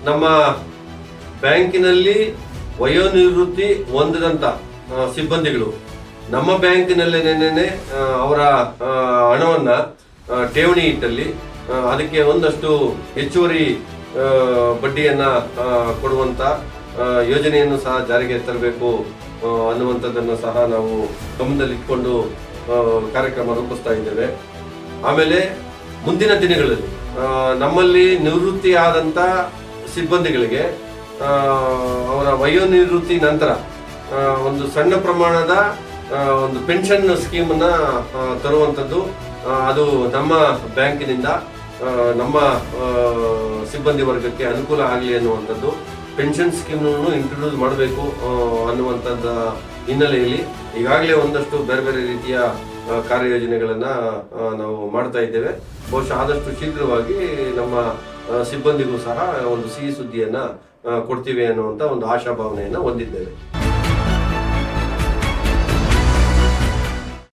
ನಮ್ಮ ಬ್ಯಾಂಕಿನಲ್ಲಿ ವಯೋನಿವೃತ್ತಿ ಹೊಂದಿದಂಥ ಸಿಬ್ಬಂದಿಗಳು ನಮ್ಮ ಬ್ಯಾಂಕಿನಲ್ಲೇನೆ ಅವರ ಹಣವನ್ನು ಠೇವಣಿ ಇಟ್ಟಲ್ಲಿ ಅದಕ್ಕೆ ಒಂದಷ್ಟು ಹೆಚ್ಚುವರಿ ಬಡ್ಡಿಯನ್ನು ಕೊಡುವಂಥ ಯೋಜನೆಯನ್ನು ಸಹ ಜಾರಿಗೆ ತರಬೇಕು ಅನ್ನುವಂಥದ್ದನ್ನು ಸಹ ನಾವು ಗಮನದಲ್ಲಿಟ್ಕೊಂಡು ಕಾರ್ಯಕ್ರಮ ರೂಪಿಸ್ತಾ ಇದ್ದೇವೆ. ಆಮೇಲೆ ಮುಂದಿನ ದಿನಗಳಲ್ಲಿ ನಮ್ಮಲ್ಲಿ ನಿವೃತ್ತಿ ಆದಂಥ ಸಿಬ್ಬಂದಿಗಳಿಗೆ ಅವರ ವಯೋನಿವೃತ್ತಿ ನಂತರ ಒಂದು ಸಣ್ಣ ಪ್ರಮಾಣದ ಒಂದು ಪೆನ್ಷನ್ ಸ್ಕೀಮನ್ನು ತರುವಂಥದ್ದು, ಅದು ನಮ್ಮ ಬ್ಯಾಂಕಿನಿಂದ ನಮ್ಮ ಸಿಬ್ಬಂದಿ ವರ್ಗಕ್ಕೆ ಅನುಕೂಲ ಆಗಲಿ ಅನ್ನುವಂಥದ್ದು ಪೆನ್ಷನ್ ಸ್ಕೀಮ್ನೂ ಇಂಟ್ರೊಡ್ಯೂಸ್ ಮಾಡಬೇಕು ಅನ್ನುವಂಥದ್ದು ಹಿನ್ನೆಲೆಯಲ್ಲಿ ಈಗಾಗಲೇ ಒಂದಷ್ಟು ಬೇರೆ ಬೇರೆ ರೀತಿಯ ಕಾರ್ಯಯೋಜನೆಗಳನ್ನು ನಾವು ಮಾಡ್ತಾ ಇದ್ದೇವೆ. ಬಹುಶಃ ಆದಷ್ಟು ಶೀಘ್ರವಾಗಿ ನಮ್ಮ ಸಿಬ್ಬಂದಿಗೂ ಸಹ ಒಂದು ಸಿಹಿ ಸುದ್ದಿಯನ್ನು ಕೊಡ್ತೀವಿ ಅನ್ನುವಂಥ ಒಂದು ಆಶಾಭಾವನೆಯನ್ನು ಹೊಂದಿದ್ದೇವೆ.